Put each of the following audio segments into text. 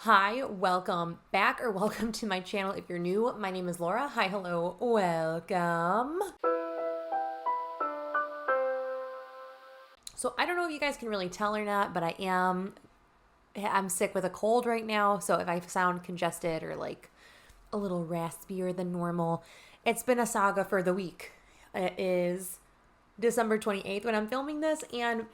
Hi, welcome back or welcome to my channel. If you're new, my name is Laura. Hi, hello, welcome. So I don't know if you guys can really tell or not, but I'm sick with a cold right now. So if I sound congested or like a little raspier than normal, it's been a saga for the week. It is December 28th when I'm filming this, and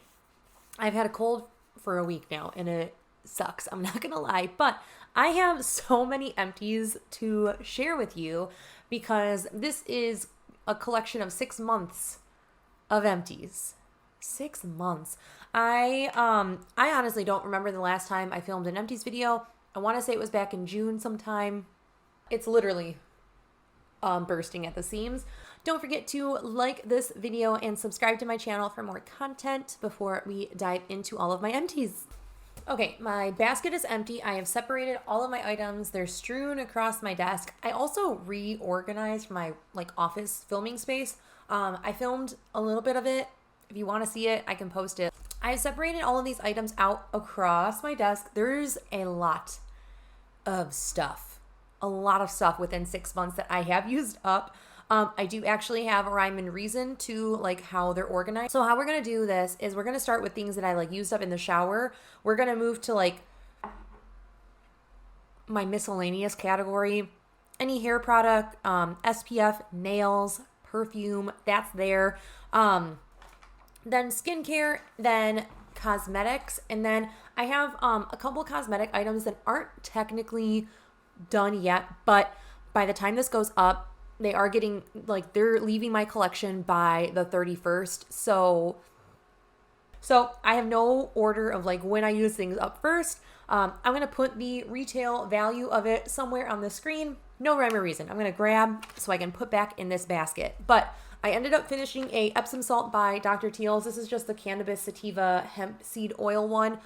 I've had a cold for a week now, and it sucks. I'm not gonna lie, but I have so many empties to share with you because this is a collection of 6 months of empties. 6 months. I honestly don't remember the last time I filmed an empties video. I want to say it was back in June sometime. It's literally bursting at the seams. Don't forget to like this video and subscribe to my channel for more content before we dive into all of my empties. Okay, my basket is empty. I have separated all of my items. They're strewn across my desk. I also reorganized my office filming space. I filmed a little bit of it. If you want to see it, I can post it. I separated all of these items out across my desk. There's a lot of stuff. A lot of stuff within 6 months that I have used up. I do actually have a rhyme and reason to how they're organized. So how we're going to do this is we're going to start with things that I used up in the shower. We're going to move to my miscellaneous category. Any hair product, SPF, nails, perfume, that's there. Then skincare, then cosmetics, and then I have a couple cosmetic items that aren't technically done yet, but by the time this goes up, they are getting, they're leaving my collection by the 31st. So I have no order of when I use things up first. I'm going to put the retail value of it somewhere on the screen. No rhyme or reason. I'm going to grab so I can put back in this basket. But I ended up finishing a Epsom salt by Dr. Teal's. This is just the Cannabis Sativa hemp seed oil one.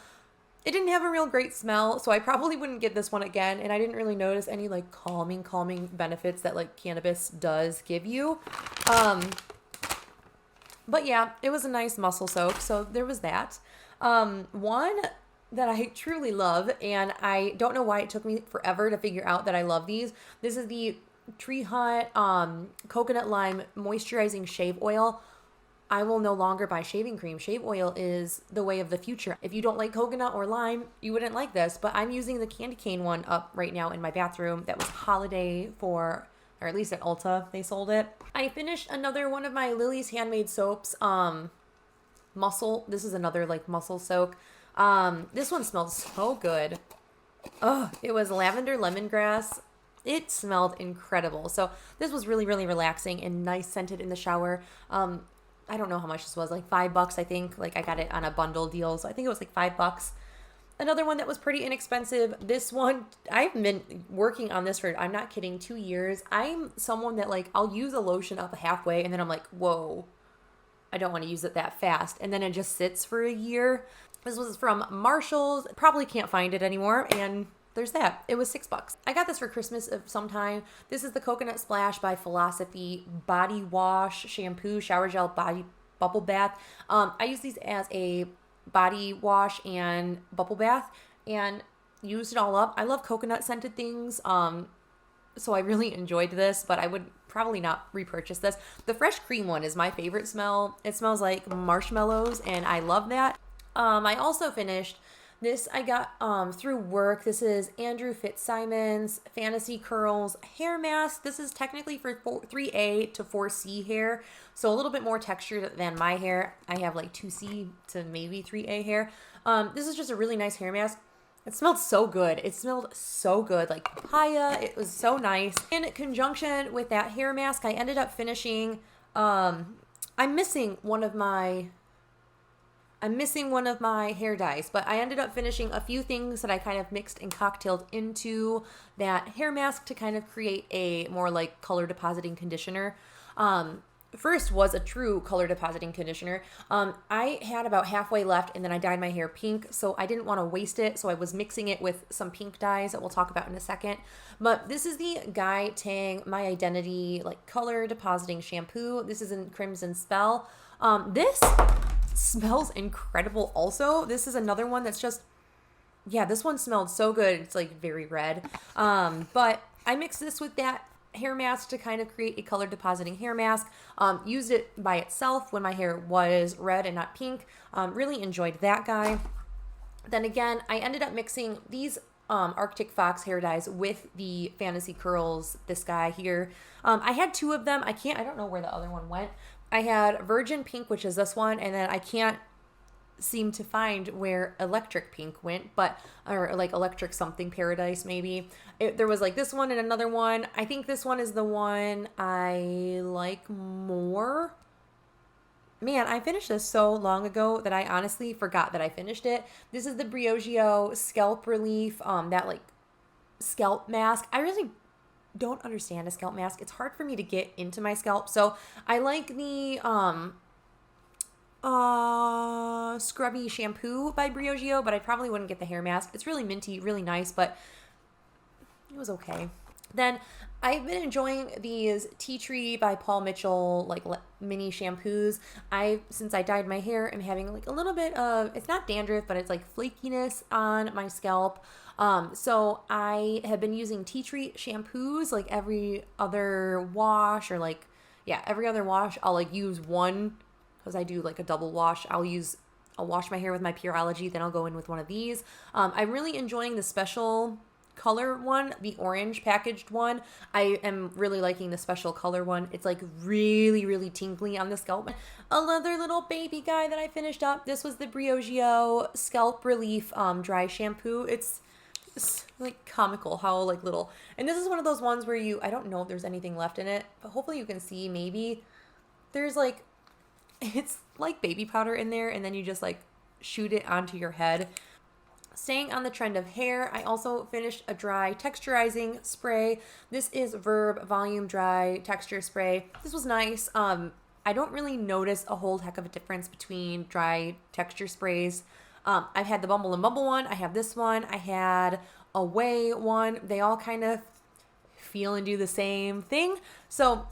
It didn't have a real great smell, so I probably wouldn't get this one again. And I didn't really notice any calming benefits that cannabis does give you. But yeah, it was a nice muscle soak, so there was that. One that I truly love, and I don't know why it took me forever to figure out that I love these. This is the 𝙁𝙤𝙈 coconut lime moisturizing shave oil. I will no longer buy shaving cream. Shave oil is the way of the future. If you don't like coconut or lime, you wouldn't like this, but I'm using the candy cane one up right now in my bathroom. That was holiday or at least at Ulta, they sold it. I finished another one of my Lillie's Handmade soaps, Muscle. This is another muscle soak. This one smells so good. Oh, it was lavender lemongrass. It smelled incredible. So this was really, really relaxing and nice scented in the shower. I don't know how much this was, $5, I think. I got it on a bundle deal, so I think it was $5. Another one that was pretty inexpensive. This one, I've been working on this for, I'm not kidding, 2 years. I'm someone that I'll use a lotion up halfway and then I'm whoa, I don't want to use it that fast. And then it just sits for a year. This was from Marshall's. Probably can't find it anymore, and there's that. It was $6. I got this for Christmas of some time. This is the Coconut Splash by Philosophy Body Wash Shampoo Shower Gel Body Bubble Bath. I use these as a body wash and bubble bath and used it all up. I love coconut scented things. So I really enjoyed this, but I would probably not repurchase this. The fresh cream one is my favorite smell. It smells like marshmallows, and I love that. I also finished this. I got through work. This is Andrew Fitzsimon's Fantasy Curls hair mask. This is technically for 3A to 4C hair, so a little bit more texture than my hair. I have 2C to maybe 3A hair. This is just a really nice hair mask. It smelled so good. It smelled so good, like papaya. It was so nice. In conjunction with that hair mask, I ended up finishing, I'm missing one of my hair dyes, but I ended up finishing a few things that I kind of mixed and cocktailed into that hair mask to kind of create a more color depositing conditioner. First was a true color depositing conditioner. I had about halfway left, and then I dyed my hair pink, so I didn't want to waste it, so I was mixing it with some pink dyes that we'll talk about in a second. But this is the 𝙀𝙀𝙈 My Identity color depositing shampoo. This is in Crimson Spell. This smells incredible also. This is another one that's just Yeah, this one smelled so good. It's like very red. But I mixed this with that hair mask to kind of create a color depositing hair mask. Used it by itself when my hair was red and not pink. Really enjoyed that guy. Then again, I ended up mixing these Arctic Fox hair dyes with the Fantasy Curls, this guy here. I had two of them. I don't know where the other one went. I had Virgin Pink, which is this one, and then I can't seem to find where Electric Pink went, or like Electric something Paradise maybe. There was like this one and another one. I think this one is the one I like more. Man, I finished this so long ago that I honestly forgot that I finished it. This is the 𝙁𝙗𝙁 Scalp Relief, that like scalp mask. I really don't understand a scalp mask. It's hard for me to get into my scalp. So I like the scrubby shampoo by 𝙁𝙗𝙁, but I probably wouldn't get the hair mask. It's really minty, really nice, but it was okay. Then I've been enjoying these Tea Tree by Paul Mitchell like mini shampoos. Since I dyed my hair, I'm having like a little bit of, it's not dandruff, but it's like flakiness on my scalp. So I have been using Tea Tree shampoos like every other wash, or like, yeah, every other wash. I'll like use one, because I do like a double wash. I'll wash my hair with my Pureology, then I'll go in with one of these. I'm really enjoying the special color one, the orange packaged one. I am really liking the special color one. It's like really, really tingly on the scalp. Another little baby guy that I finished up. This was the 𝙁𝙗𝙁 Scalp Relief dry shampoo. It's like comical how like little, and this is one of those ones where I don't know if there's anything left in it, but hopefully you can see maybe there's like, it's like baby powder in there, and then you just like shoot it onto your head. Staying on the trend of hair, I also finished a dry texturizing spray. This is Verb Volume Dry Texture Spray. This was nice. I don't really notice a whole heck of a difference between dry texture sprays. I've had the Bumble and Bumble one. I have this one. I had a Way one. They all kind of feel and do the same thing. So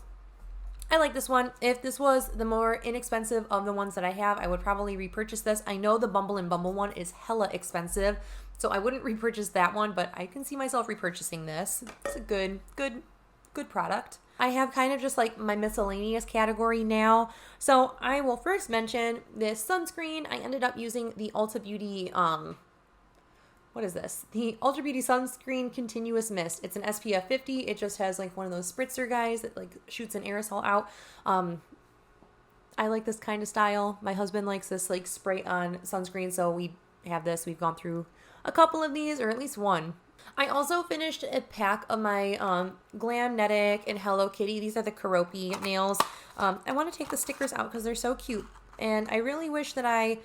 I like this one. If this was the more inexpensive of the ones that I have, I would probably repurchase this. I know the Bumble and Bumble one is hella expensive, so I wouldn't repurchase that one, but I can see myself repurchasing this. It's a good product. I have kind of just like my miscellaneous category now. So I will first mention this sunscreen. I ended up using the Ulta Beauty, what is this? The Ultra Beauty Sunscreen Continuous Mist. It's an SPF 50. It just has like one of those spritzer guys that like shoots an aerosol out. I like this kind of style. My husband likes this like spray on sunscreen, so we have this. We've gone through a couple of these, or at least one. I also finished a pack of my Glamnetic and Hello Kitty. These are the Keroppi nails. I want to take the stickers out because they're so cute, and I really wish that I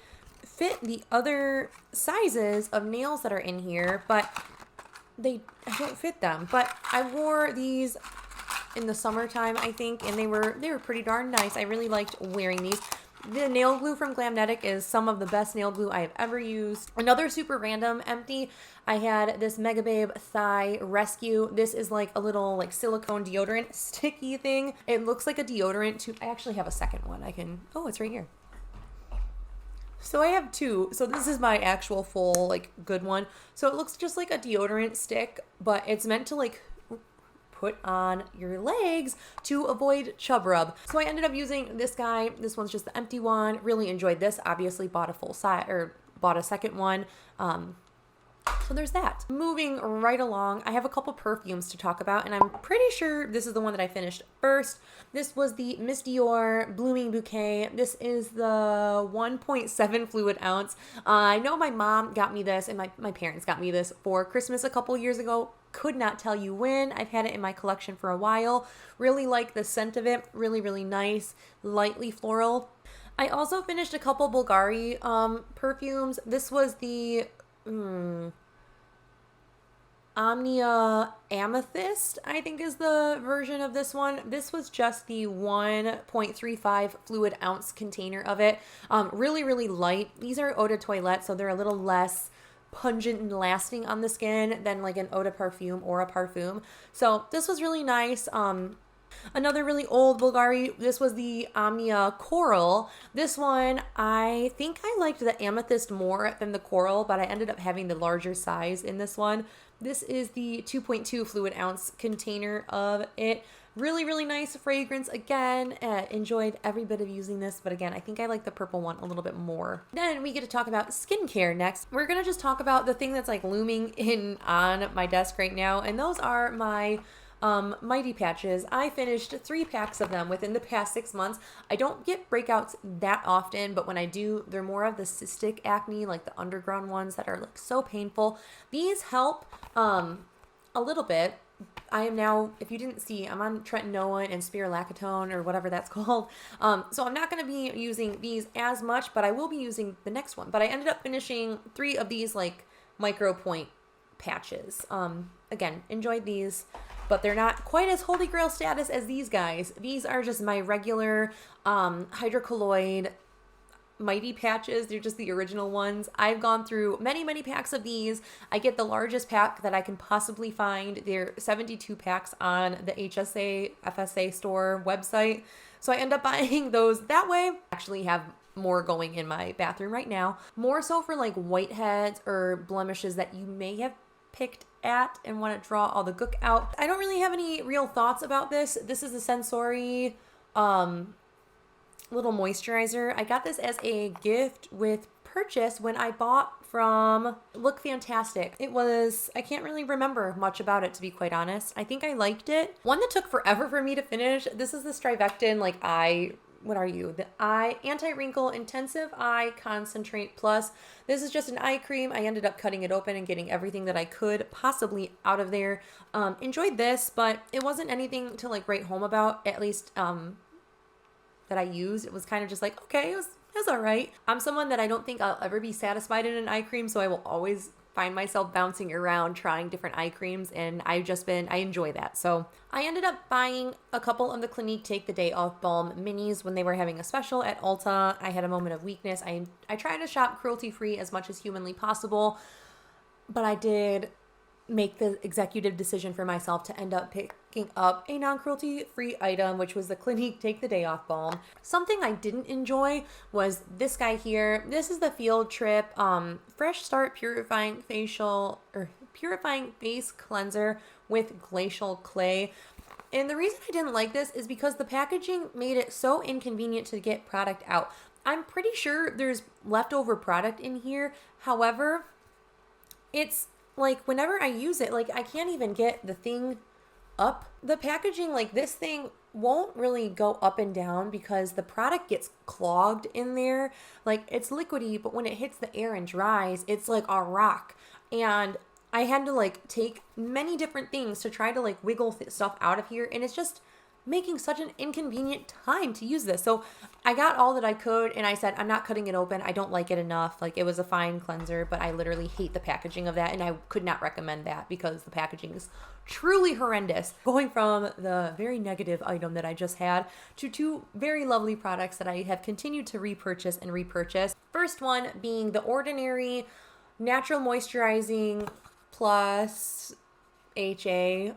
fit the other sizes of nails that are in here, but I don't fit them. But I wore these in the summertime, I think, and they were pretty darn nice. I really liked wearing these. The nail glue from Glamnetic is some of the best nail glue I have ever used. Another super random empty, I had this Megababe Thigh Rescue. This is like a little like silicone deodorant sticky thing. It looks like a deodorant too. I actually have a second one. It's right here. So I have two. So this is my actual full like good one. So it looks just like a deodorant stick, but it's meant to like put on your legs to avoid chub rub. So I ended up using this guy. This one's just the empty one. Really enjoyed this. Obviously bought a full size, or bought a second one. So there's that. Moving right along, I have a couple perfumes to talk about, and I'm pretty sure this is the one that I finished first. This was the Miss Dior Blooming Bouquet. This is the 1.7 fluid ounce. I know my mom got me this, and my parents got me this for Christmas a couple years ago. Could not tell you when. I've had it in my collection for a while. Really like the scent of it. Really, really nice. Lightly floral. I also finished a couple Bulgari perfumes. This was the Omnia Amethyst, I think is the version of this one. This was just the 1.35 fluid ounce container of it. Really, really light. These are eau de toilette, so they're a little less pungent and lasting on the skin than like an eau de parfum or a parfum. So this was really nice. Another really old Bulgari. This was the Omnia Coral. This one, I think I liked the amethyst more than the coral, but I ended up having the larger size in this one. This is the 2.2 fluid ounce container of it. Really, really nice fragrance. Again, enjoyed every bit of using this, but again, I think I like the purple one a little bit more. Then we get to talk about skincare next. We're gonna just talk about the thing that's like looming in on my desk right now, and those are my Mighty patches. I finished 3 packs of them within the past 6 months. I don't get breakouts that often, but when I do, they're more of the cystic acne, like the underground ones that are like so painful. These help a little bit. I am now, if you didn't see, I'm on tretinoin and spirulactone or whatever that's called. So I'm not going to be using these as much, but I will be using the next one. But I ended up finishing 3 of these like micro point patches. Again, enjoyed these, but they're not quite as holy grail status as these guys. These are just my regular hydrocolloid Mighty patches. They're just the original ones. I've gone through many, many packs of these. I get the largest pack that I can possibly find. They're 72 packs on the HSA FSA store website. So I end up buying those that way. I actually have more going in my bathroom right now. More so for like whiteheads or blemishes that you may have picked at and want to draw all the gook out. I don't really have any real thoughts about this. This is a Sensory little moisturizer. I got this as a gift with purchase when I bought from Look Fantastic. It was, I can't really remember much about it, to be quite honest. I think I liked it. One that took forever for me to finish. This is the Strivectin, like what are you? The Eye Anti-Wrinkle Intensive Eye Concentrate Plus. This is just an eye cream. I ended up cutting it open and getting everything that I could possibly out of there. Enjoyed this, but it wasn't anything to like write home about, at least that I used. It was kind of just like, okay, it was all right. I'm someone that I don't think I'll ever be satisfied in an eye cream, so I will always find myself bouncing around trying different eye creams, and I enjoy that. So I ended up buying a couple of the Clinique Take the Day Off Balm minis when they were having a special at Ulta. I had a moment of weakness. I try to shop cruelty-free as much as humanly possible, but I did make the executive decision for myself to end up picking up a non-cruelty free item, which was the Clinique Take the Day Off Balm. Something I didn't enjoy was this guy here. This is the Field Trip Fresh Start Purifying Face Cleanser with Glacial Clay. And the reason I didn't like this is because the packaging made it so inconvenient to get product out. I'm pretty sure there's leftover product in here. However, it's like whenever I use it, like I can't even get the thing up. The packaging, like this thing won't really go up and down because the product gets clogged in there. Like it's liquidy, but when it hits the air and dries, it's like a rock. And I had to like take many different things to try to like wiggle stuff out of here. And it's just making such an inconvenient time to use this. So I got all that I could and I said, I'm not cutting it open. I don't like it enough. Like it was a fine cleanser, but I literally hate the packaging of that. And I could not recommend that because the packaging is truly horrendous. Going from the very negative item that I just had to 2 very lovely products that I have continued to repurchase and repurchase. First one being the Ordinary Natural Moisturizing Plus HA.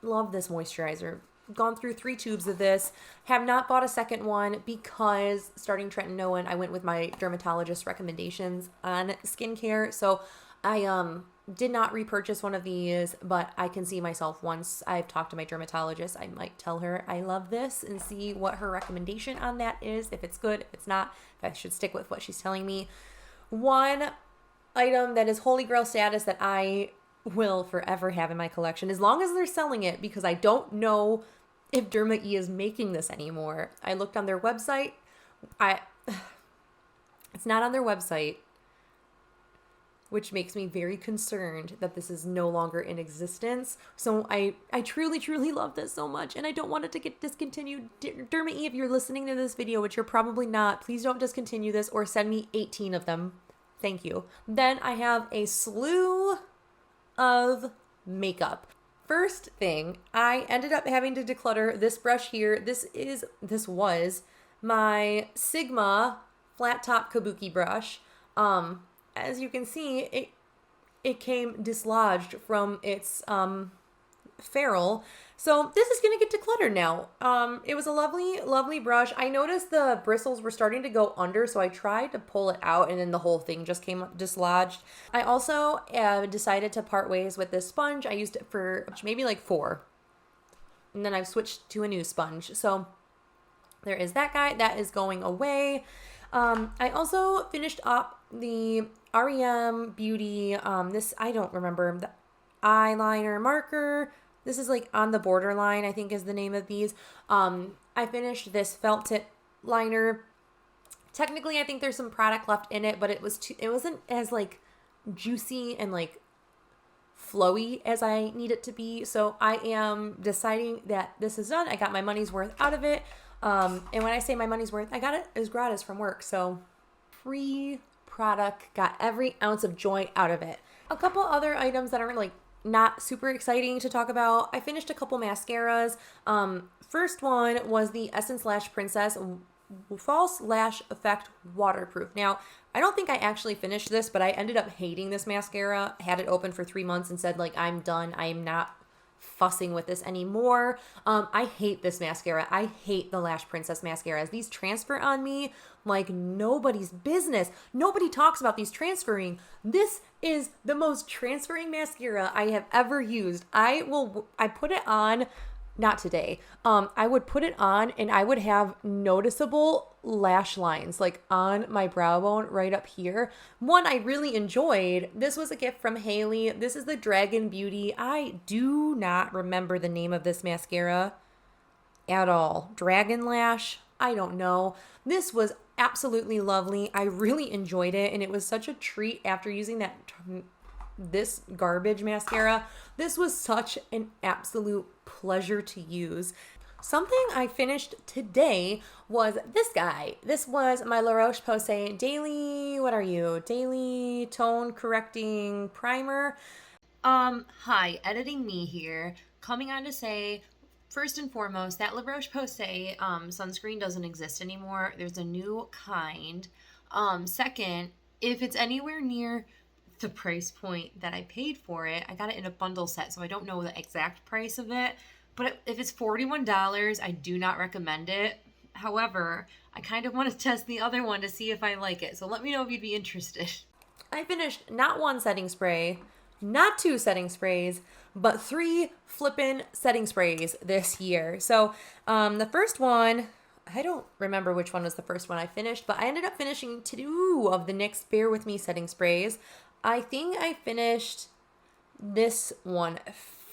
Love this moisturizer. Gone through 3 tubes of this. Have not bought a second one because starting tretinoin, I went with my dermatologist recommendations on skincare. So I did not repurchase one of these, but I can see myself once I've talked to my dermatologist, I might tell her I love this and see what her recommendation on that is. If it's good, if it's not, if I should stick with what she's telling me. One item that is holy grail status that I will forever have in my collection as long as they're selling it, because I don't know if Derma E is making this anymore. I looked on their website. It's not on their website, which makes me very concerned that this is no longer in existence. So I truly, truly love this so much, and I don't want it to get discontinued. Derma E, if you're listening to this video, which you're probably not, please don't discontinue this or send me 18 of them. Thank you. Then I have a slew of makeup. First thing, I ended up having to declutter this brush here. This was my Sigma flat top kabuki brush. As you can see, it came dislodged from its Feral. So this is going to get decluttered now. It was a lovely, lovely brush. I noticed the bristles were starting to go under, so I tried to pull it out, and then the whole thing just came dislodged. I also decided to part ways with this sponge. I used it for maybe like 4. And then I've switched to a new sponge. So there is that guy. That is going away. I also finished up the REM Beauty, this, I don't remember, the eyeliner marker. This is like on the borderline, I think is the name of these. I finished this felt tip liner. Technically, I think there's some product left in it, but it wasn't as like juicy and like flowy as I need it to be. So I am deciding that this is done. I got my money's worth out of it. And when I say my money's worth, I got it as gratis from work. So free product, got every ounce of joy out of it. A couple other items that are like not super exciting to talk about. I finished a couple mascaras. First one was the Essence Lash Princess False Lash Effect Waterproof. Now, I don't think I actually finished this, but I ended up hating this mascara. I had it open for 3 months and said, like, I'm done. I am not fussing with this anymore. I hate this mascara. I hate the Lash Princess mascaras. These transfer on me like nobody's business. Nobody talks about these transferring. This is the most transferring mascara I have ever used. I put it on, not today. I would put it on and I would have noticeable lash lines like on my brow bone right up here. One I really enjoyed. This was a gift from Haley. This is the Dragon Beauty. I do not remember the name of this mascara at all. Dragon Lash? I don't know. This was absolutely lovely. I really enjoyed it, and it was such a treat after using this garbage mascara. This was such an absolute pleasure to use. Something I finished today was this guy. This was my La Roche-Posay Daily Tone Correcting Primer. Hi, editing me here. Coming on to say, first and foremost, that La Roche-Posay sunscreen doesn't exist anymore. There's a new kind. Second, if it's anywhere near the price point that I paid for it, I got it in a bundle set, so I don't know the exact price of it. But if it's $41, I do not recommend it. However, I kind of want to test the other one to see if I like it. So let me know if you'd be interested. I finished not 1 setting spray, not 2 setting sprays, but 3 flippin' setting sprays this year. So the first one, I don't remember which one was the first one I finished, but I ended up finishing 2 of the NYX Bear With Me setting sprays. I think I finished this one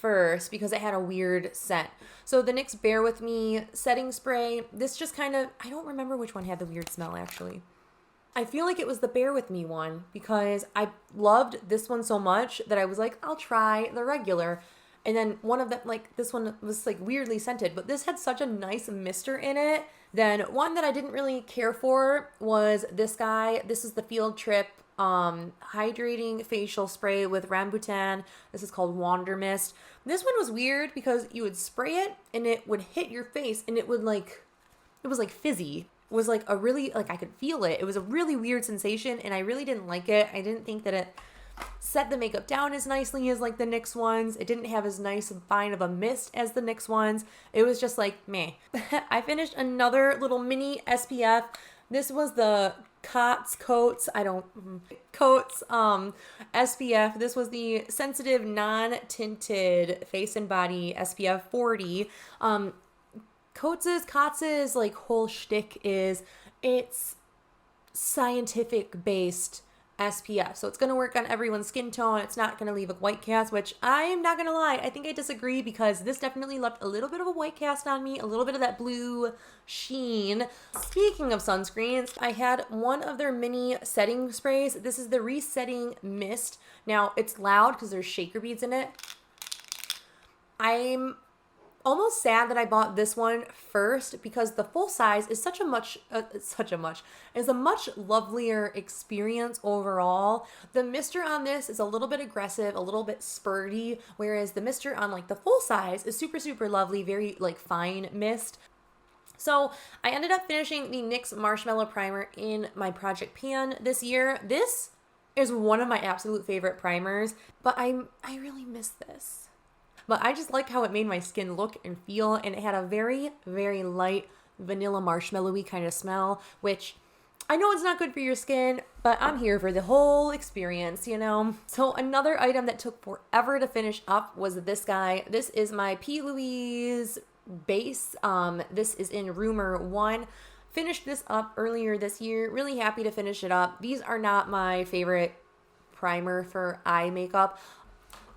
first because it had a weird scent. So the NYX Bear With Me setting spray, this just kind of, I don't remember which one had the weird smell actually. I feel like it was the Bear With Me one because I loved this one so much that I was like, I'll try the regular. And then one of them, like this one was like weirdly scented, but this had such a nice mister in it. Then one that I didn't really care for was this guy. This is the Field Trip hydrating facial spray with rambutan. This is called Wander Mist. This one was weird because you would spray it and it would hit your face and it was like fizzy. It was like a really, like I could feel it. It was a really weird sensation and I really didn't like it. I didn't think that it set the makeup down as nicely as like the NYX ones. It didn't have as nice and fine of a mist as the NYX ones. It was just like meh. I finished another little mini SPF. This was the Coats SPF. This was the Sensitive Non-Tinted Face and Body SPF 40. Coats' like whole shtick is it's scientific based SPF. So it's going to work on everyone's skin tone. It's not going to leave a white cast, which I'm not going to lie. I think I disagree because this definitely left a little bit of a white cast on me, a little bit of that blue sheen. Speaking of sunscreens, I had one of their mini setting sprays. This is the Resetting Mist. Now, it's loud because there's shaker beads in it. I'm almost sad that I bought this one first because the full size is a much lovelier experience overall. The mister on this is a little bit aggressive, a little bit spurty, whereas the mister on like the full size is super, super lovely, very like fine mist. So I ended up finishing the NYX Marshmallow Primer in my Project Pan this year. This is one of my absolute favorite primers, but I really miss this. but I just like how it made my skin look and feel, and it had a very, very light vanilla marshmallowy kind of smell, which I know it's not good for your skin, but I'm here for the whole experience, you know? So another item that took forever to finish up was this guy. This is my P. Louise base. This is in Rumor 1. Finished this up earlier this year. Really happy to finish it up. These are not my favorite primer for eye makeup.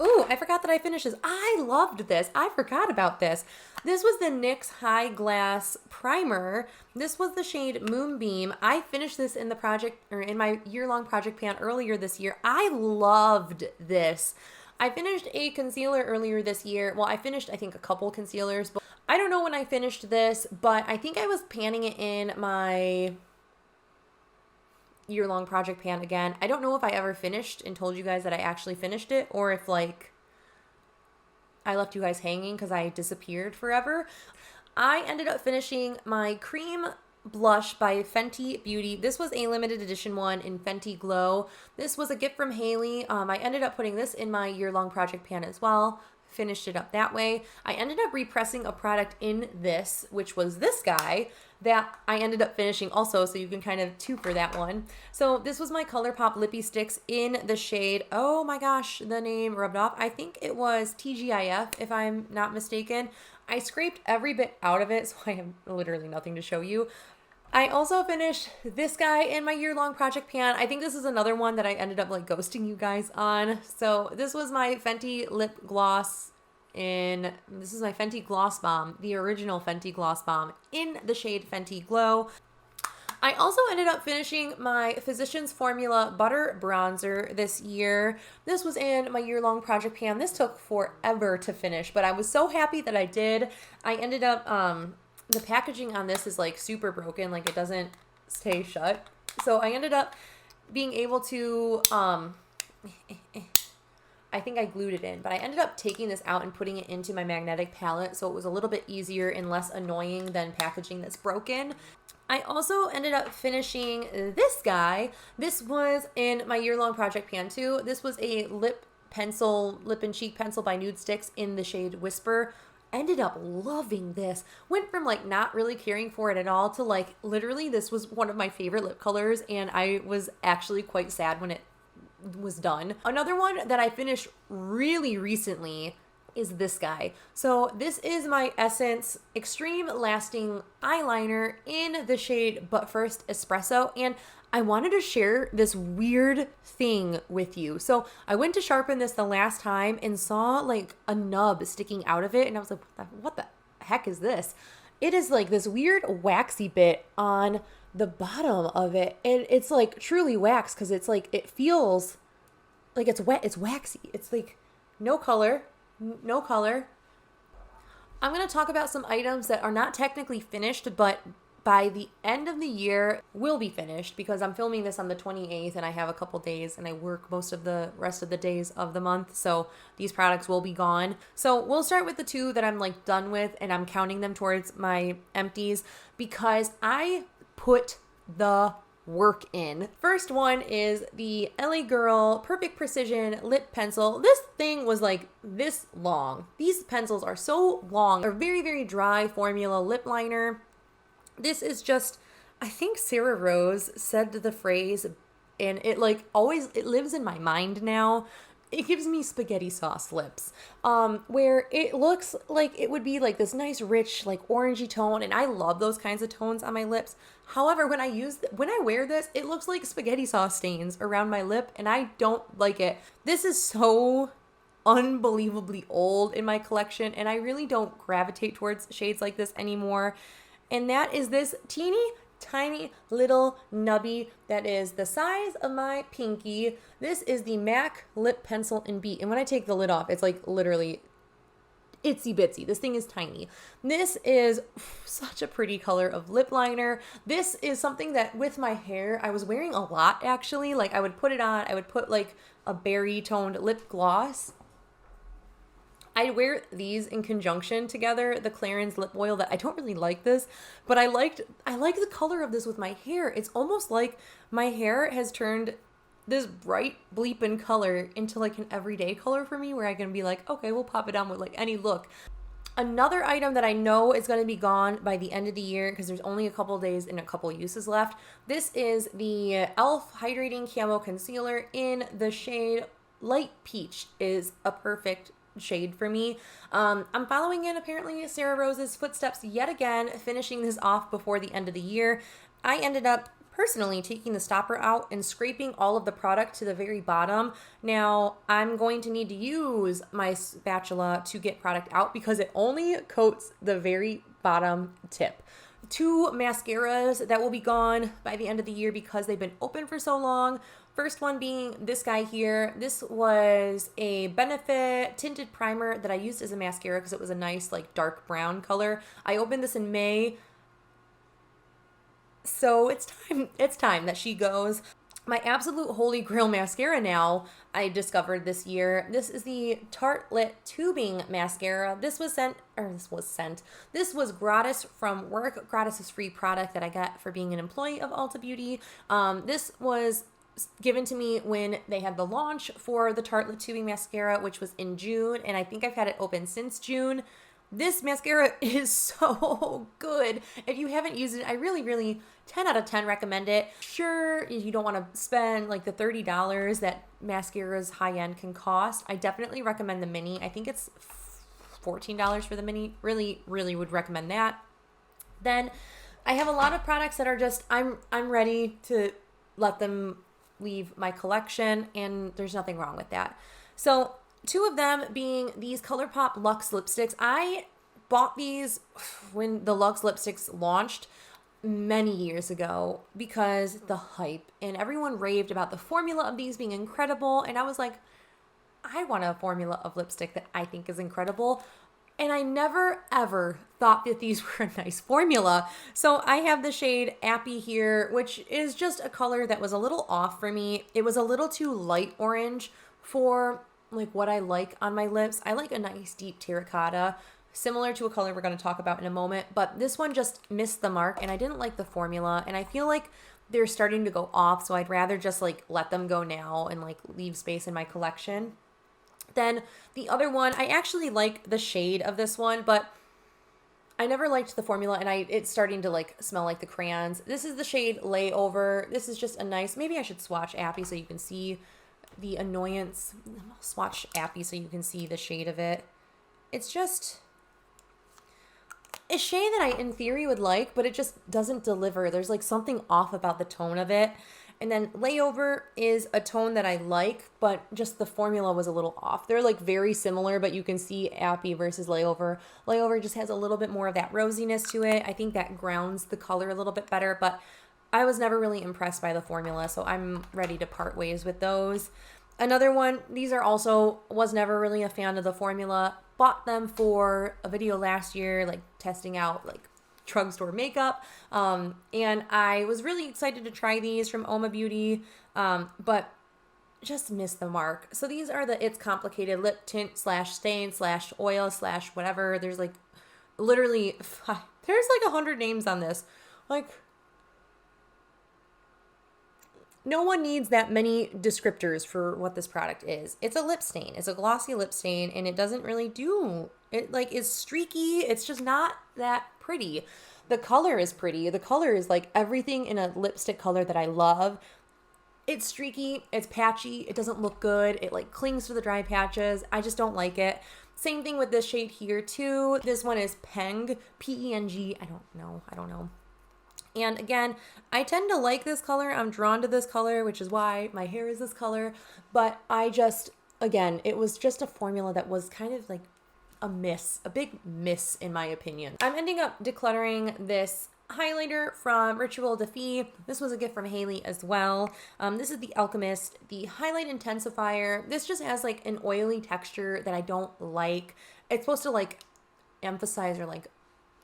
Ooh, I forgot that I finished this. I loved this. I forgot about this. This was the NYX High Glass Primer. This was the shade Moonbeam. I finished this in the project, or in my year-long project pan earlier this year. I loved this. I finished a concealer earlier this year. Well, I finished, I think, a couple concealers, but I don't know when I finished this, but I think I was panning it in my year-long project pan again. I don't know if I ever finished and told you guys that I actually finished it, or if like I left you guys hanging because I disappeared forever. I ended up finishing my cream blush by Fenty Beauty. This was a limited edition one in Fenty Glow. This was a gift from Haley. I ended up putting this in my year-long project pan as well. Finished it up that way. I ended up repressing a product in this, which was this guy, that I ended up finishing also, so you can kind of two for that one. So this was my ColourPop Lippy Sticks in the shade, oh my gosh, the name rubbed off. I think it was TGIF, if I'm not mistaken. I scraped every bit out of it, so I have literally nothing to show you. I also finished this guy in my year-long project pan. I think this is another one that I ended up like ghosting you guys on. So this was my Fenty lip gloss this is my Fenty Gloss Bomb, the original Fenty Gloss Bomb in the shade Fenty Glow. I also ended up finishing my Physicians Formula Butter Bronzer this year. This was in my year-long project pan. This took forever to finish, but I was so happy that I did. I ended up, the packaging on this is like super broken, like it doesn't stay shut. So I ended up being able to, I think I glued it in, but I ended up taking this out and putting it into my magnetic palette, so it was a little bit easier and less annoying than packaging that's broken. I also ended up finishing this guy. This was in my year-long project pan too. This was a lip and cheek pencil by Nude Sticks in the shade Whisper. Ended up loving this. Went from like not really caring for it at all to like literally this was one of my favorite lip colors, and I was actually quite sad when it was done. Another one that I finished really recently is this guy. So this is my Essence Extreme Lasting Eyeliner in the shade But First Espresso, and I wanted to share this weird thing with you. So I went to sharpen this the last time and saw like a nub sticking out of it, and I was like, what the heck is this? It is like this weird waxy bit on the bottom of it, and it's like truly wax because it's like it feels like it's wet, it's waxy, it's like no color. I'm going to talk about some items that are not technically finished, but by the end of the year will be finished, because I'm filming this on the 28th and I have a couple days and I work most of the rest of the days of the month, so these products will be gone. So we'll start with the two that I'm like done with, and I'm counting them towards my empties because I put the work in. First one is the LA Girl Perfect Precision Lip Pencil. This thing was like this long. These pencils are so long. They're very, very dry formula lip liner. This is just, I think Sarah Rose said the phrase, and it like always, it lives in my mind now. It gives me spaghetti sauce lips, where it looks like it would be like this nice, rich, like orangey tone. And I love those kinds of tones on my lips. However, when I wear this, it looks like spaghetti sauce stains around my lip, and I don't like it. This is so unbelievably old in my collection, and I really don't gravitate towards shades like this anymore. And that is this teeny tiny little nubby that is the size of my pinky. This is the MAC Lip Pencil in Beat. And when I take the lid off, it's like literally itsy bitsy. This thing is tiny. This is such a pretty color of lip liner. This is something that with my hair, I was wearing a lot actually. Like I would put it on, I would put like a berry toned lip gloss. I wear these in conjunction together, the Clarins lip oil, that I don't really like this, but I like the color of this with my hair. It's almost like my hair has turned this bright bleeping color into like an everyday color for me where I can be like, okay, we'll pop it on with like any look. Another item that I know is going to be gone by the end of the year because there's only a couple days and a couple uses left. This is the e.l.f. Hydrating Camo Concealer in the shade Light Peach. Is a perfect shade for me. I'm following in apparently Sarah Rose's footsteps yet again, finishing this off before the end of the year. I ended up personally taking the stopper out and scraping all of the product to the very bottom. Now I'm going to need to use my spatula to get product out because it only coats the very bottom tip. 2 mascaras that will be gone by the end of the year because they've been open for so long. First one being this guy here. This was a Benefit tinted primer that I used as a mascara because it was a nice like dark brown color. I opened this in May. So it's time that she goes. My absolute holy grail mascara now I discovered this year. This is the Tartelette Tubing Mascara. This was gratis from work. Gratis is free product that I got for being an employee of Ulta Beauty. This was given to me when they had the launch for the Tartelette Tubing Mascara, which was in June, and I think I've had it open since June. This mascara is so good. If you haven't used it, I really 10 out of 10 recommend it. Sure, you don't want to spend like the $30 that mascaras high-end can cost. I definitely recommend the mini. I think it's $14 for the mini. Really would recommend that. Then I have a lot of products that are just, I'm ready to let them leave my collection, and there's nothing wrong with that. So 2 of them being these ColourPop Luxe lipsticks. I bought these when the Luxe lipsticks launched many years ago because the hype, and everyone raved about the formula of these being incredible, and I was like, I want a formula of lipstick that I think is incredible. And I never ever thought that these were a nice formula. So I have the shade Appy here, which is just a color that was a little off for me. It was a little too light orange for like what I like on my lips. I like a nice deep terracotta, similar to a color we're going to talk about in a moment, but this one just missed the mark and I didn't like the formula, and I feel like they're starting to go off, so I'd rather just like let them go now and like leave space in my collection. Then the other one, I actually like the shade of this one, but I never liked the formula, and it's starting to like smell like the crayons. This is the shade Layover. This is just a nice, maybe I should swatch Appy so you can see the annoyance. I'll swatch Appy so you can see the shade of it. It's just a shade that I in theory would like, but it just doesn't deliver. There's like something off about the tone of it. And then Layover is a tone that I like, but just the formula was a little off. They're like very similar, but you can see Appy versus Layover. Layover just has a little bit more of that rosiness to it. I think that grounds the color a little bit better, but I was never really impressed by the formula, so I'm ready to part ways with those. Another one, these are also, was never really a fan of the formula. Bought them for a video last year, like testing out like drugstore makeup, and I was really excited to try these from Oma Beauty, but just missed the mark. So these are the It's Complicated Lip Tint / Stain / Oil / whatever. There's like literally, there's like 100 names on this. Like, no one needs that many descriptors for what this product is. It's a lip stain. It's a glossy lip stain, and it doesn't really do, it like is streaky. It's just not that pretty. The color is pretty. The color is like everything in a lipstick color that I love. It's streaky. It's patchy. It doesn't look good. It like clings to the dry patches. I just don't like it. Same thing with this shade here too. This one is Peng, P-E-N-G. I don't know. And again, I tend to like this color. I'm drawn to this color, which is why my hair is this color. But I just, again, it was just a formula that was kind of like a big miss in my opinion. I'm ending up decluttering this highlighter from Ritual de Fille. This was a gift from Haley as well. This is the Alchemist, the Highlight Intensifier. This just has like an oily texture that I don't like. It's supposed to like emphasize or like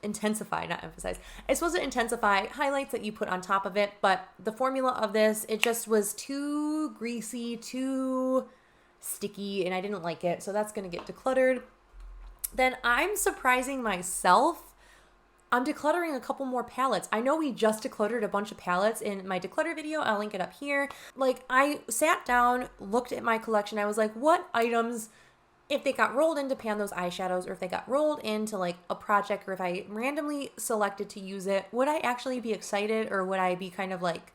intensify, not emphasize. It's supposed to intensify highlights that you put on top of it, but the formula of this, it just was too greasy, too sticky, and I didn't like it, so that's going to get decluttered. Then I'm surprising myself I'm decluttering a couple more palettes. I know we just decluttered a bunch of palettes in my declutter video. I'll link it up here. Like, I sat down, looked at my collection. I was like, what items, if they got rolled into pan those eyeshadows, or if they got rolled into like a project, or if I randomly selected to use it, would I actually be excited, or would I be kind of like,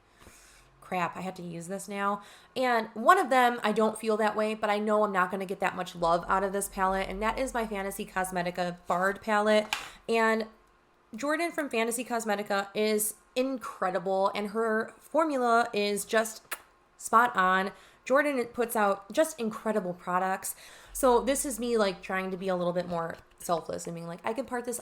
crap, I have to use this now? And one of them, I don't feel that way, but I know I'm not going to get that much love out of this palette, and that is my Fantasy Cosmetica Bard palette. And Jordan from Fantasy Cosmetica is incredible, and her formula is just spot on. Jordan puts out just incredible products. So this is me like trying to be a little bit more selfless and being like, I could part this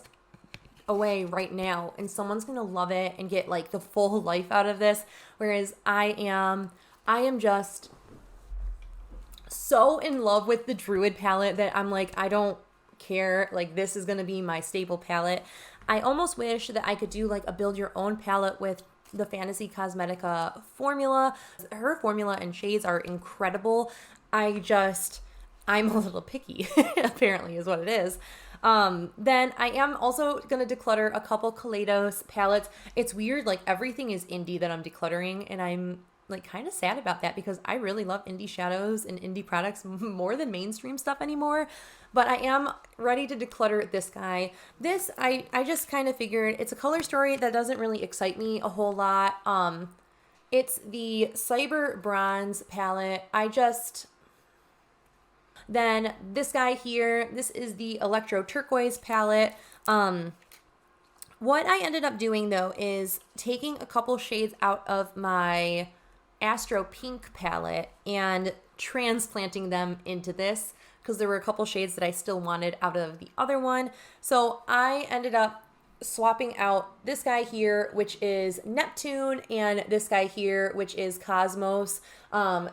away right now and someone's gonna love it and get like the full life out of this. Whereas I am just so in love with the Druid palette that I'm like, I don't care. Like, this is gonna be my staple palette. I almost wish that I could do like a build your own palette with the Fantasy Cosmetica formula. Her formula and shades are incredible. I'm a little picky, apparently is what it is. Then I am also going to declutter a couple Kaleidos palettes. It's weird, like everything is indie that I'm decluttering, and I'm like kind of sad about that because I really love indie shadows and indie products more than mainstream stuff anymore. But I am ready to declutter this guy. This, I just kind of figured it's a color story that doesn't really excite me a whole lot. It's the Cyber Bronze palette. Then this guy here, this is the Electro-Turquoise palette. What I ended up doing though is taking a couple shades out of my Astro Pink palette and transplanting them into this because there were a couple shades that I still wanted out of the other one. So I ended up swapping out this guy here, which is Neptune, and this guy here, which is Cosmos.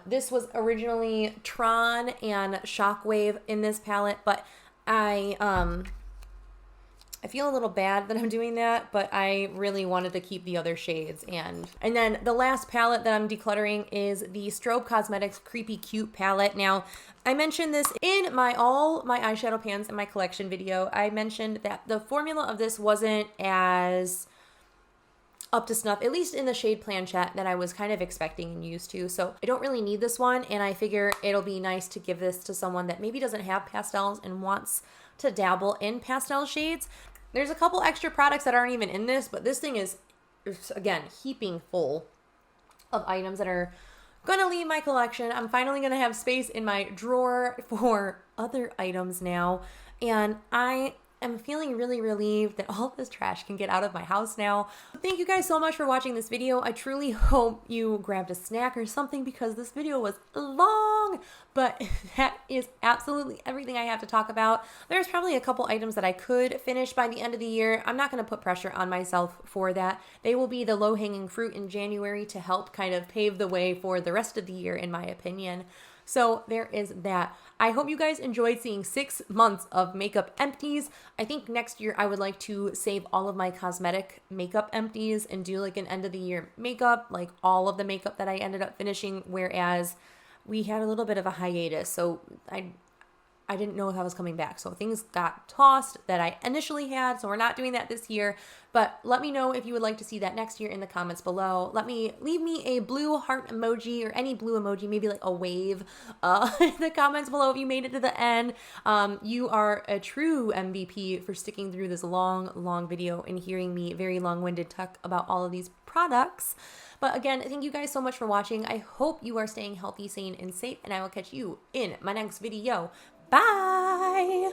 This was originally Tron and Shockwave in this palette, but I feel a little bad that I'm doing that, but I really wanted to keep the other shades. And then the last palette that I'm decluttering is the Strobe Cosmetics Creepy Cute palette. Now, I mentioned this in all my eyeshadow pans in my collection video. I mentioned that the formula of this wasn't as up to snuff, at least in the shade planchette that I was kind of expecting and used to. So I don't really need this one, and I figure it'll be nice to give this to someone that maybe doesn't have pastels and wants to dabble in pastel shades. There's a couple extra products that aren't even in this, but this thing is, again, heaping full of items that are gonna leave my collection. I'm finally gonna have space in my drawer for other items now, and I am feeling really relieved that all this trash can get out of my house now. Thank you guys so much for watching this video. I truly hope you grabbed a snack or something because this video was long, but that is absolutely everything I have to talk about. There's probably a couple items that I could finish by the end of the year. I'm not going to put pressure on myself for that. They will be the low-hanging fruit in January to help kind of pave the way for the rest of the year, in my opinion. So there is that. I hope you guys enjoyed seeing 6 months of makeup empties. I think next year I would like to save all of my cosmetic makeup empties and do like an end of the year makeup, like all of the makeup that I ended up finishing, whereas we had a little bit of a hiatus. So I didn't know if I was coming back. So things got tossed that I initially had. So we're not doing that this year. But let me know if you would like to see that next year in the comments below. Leave me a blue heart emoji or any blue emoji, maybe like a wave in the comments below if you made it to the end. You are a true MVP for sticking through this long video and hearing me very long-winded talk about all of these products. But again, thank you guys so much for watching. I hope you are staying healthy, sane, and safe, and I will catch you in my next video. Bye!